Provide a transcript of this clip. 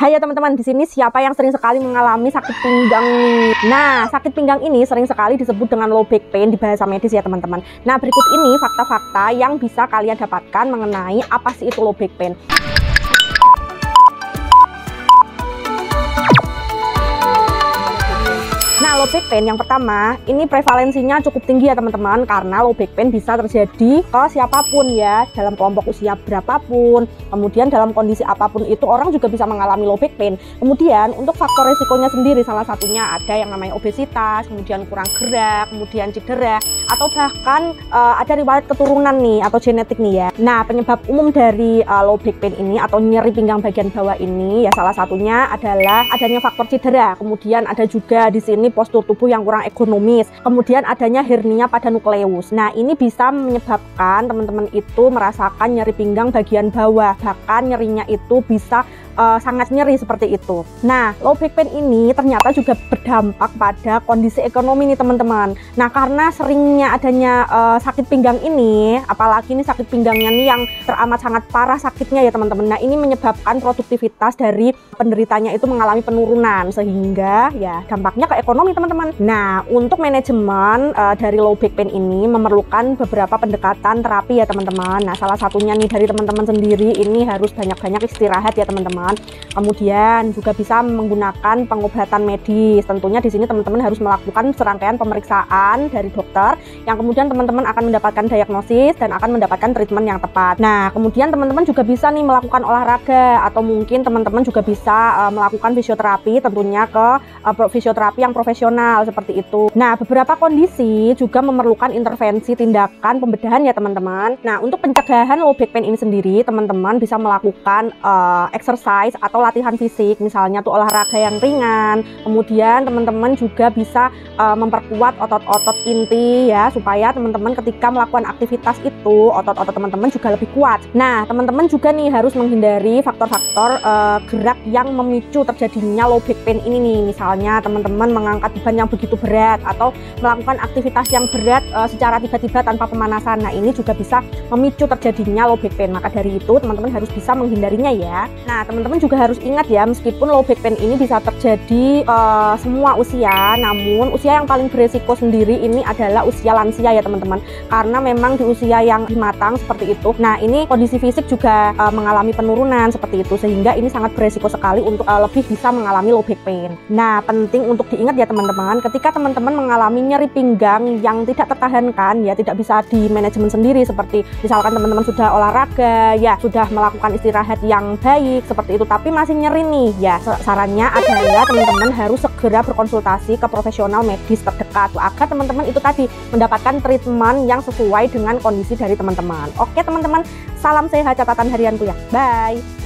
Hai ya teman-teman, di sini siapa yang sering sekali mengalami sakit pinggang nih? Nah, sakit pinggang ini sering sekali disebut dengan low back pain di bahasa medis ya teman-teman. Nah, berikut ini fakta-fakta yang bisa kalian dapatkan mengenai apa sih itu low back pain. Nah, low back pain yang pertama, ini prevalensinya cukup tinggi ya teman-teman, karena low back pain bisa terjadi ke siapapun ya, dalam kelompok usia berapapun, kemudian dalam kondisi apapun itu orang juga bisa mengalami low back pain. Kemudian untuk faktor resikonya sendiri, salah satunya ada yang namanya obesitas, kemudian kurang gerak, kemudian cedera, atau bahkan ada riwayat keturunan nih atau genetik nih ya. Nah, penyebab umum dari low back pain ini atau nyeri pinggang bagian bawah ini ya salah satunya adalah adanya faktor cedera. Kemudian ada juga di sini postur tubuh yang kurang ergonomis, kemudian adanya hernia pada nukleus. Nah, ini bisa menyebabkan teman-teman itu merasakan nyeri pinggang bagian bawah, bahkan nyerinya itu bisa sangat nyeri seperti itu. Nah, low back pain ini ternyata juga berdampak pada kondisi ekonomi nih teman-teman. Nah, karena seringnya adanya sakit pinggang ini, apalagi ini sakit pinggangnya nih yang teramat sangat parah sakitnya ya teman-teman. Nah, ini menyebabkan produktivitas dari penderitanya itu mengalami penurunan, sehingga ya dampaknya ke ekonomi teman-teman. Nah, untuk manajemen dari low back pain ini memerlukan beberapa pendekatan terapi ya teman-teman. Nah, salah satunya nih dari teman-teman sendiri ini harus banyak-banyak istirahat ya teman-teman. Kemudian juga bisa menggunakan pengobatan medis. Tentunya di sini teman-teman harus melakukan serangkaian pemeriksaan dari dokter yang kemudian teman-teman akan mendapatkan diagnosis dan akan mendapatkan treatment yang tepat. Nah, kemudian teman-teman juga bisa nih melakukan olahraga, atau mungkin teman-teman juga bisa melakukan fisioterapi, tentunya ke fisioterapi yang profesional seperti itu. Nah, beberapa kondisi juga memerlukan intervensi tindakan pembedahan ya teman-teman. Nah, untuk pencegahan low back pain ini sendiri, teman-teman bisa melakukan exercise atau latihan fisik, misalnya tuh olahraga yang ringan. Kemudian teman-teman juga bisa memperkuat otot-otot inti ya, supaya teman-teman ketika melakukan aktivitas itu otot-otot teman-teman juga lebih kuat. Nah, teman-teman juga nih harus menghindari faktor-faktor gerak yang memicu terjadinya low back pain ini nih. Misalnya teman-teman mengangkat beban yang begitu berat atau melakukan aktivitas yang berat secara tiba-tiba tanpa pemanasan. Nah, ini juga bisa memicu terjadinya low back pain. Maka dari itu teman-teman harus bisa menghindarinya ya. Nah, teman-teman juga harus ingat ya, meskipun low back pain ini bisa terjadi semua usia, namun usia yang paling beresiko sendiri ini adalah usia lansia ya teman-teman, karena memang di usia yang matang seperti itu, nah ini kondisi fisik juga mengalami penurunan seperti itu, sehingga ini sangat beresiko sekali untuk lebih bisa mengalami low back pain. Nah, penting untuk diingat ya teman-teman, ketika teman-teman mengalami nyeri pinggang yang tidak tertahankan ya, tidak bisa di manajemen sendiri, seperti misalkan teman-teman sudah olahraga ya, sudah melakukan istirahat yang baik seperti itu, tapi masih nyeri nih ya, sarannya adalah teman-teman harus segera berkonsultasi ke profesional medis terdekat agar teman-teman itu tadi mendapatkan treatment yang sesuai dengan kondisi dari teman-teman. Oke teman-teman, salam sehat catatan harianku ya, bye.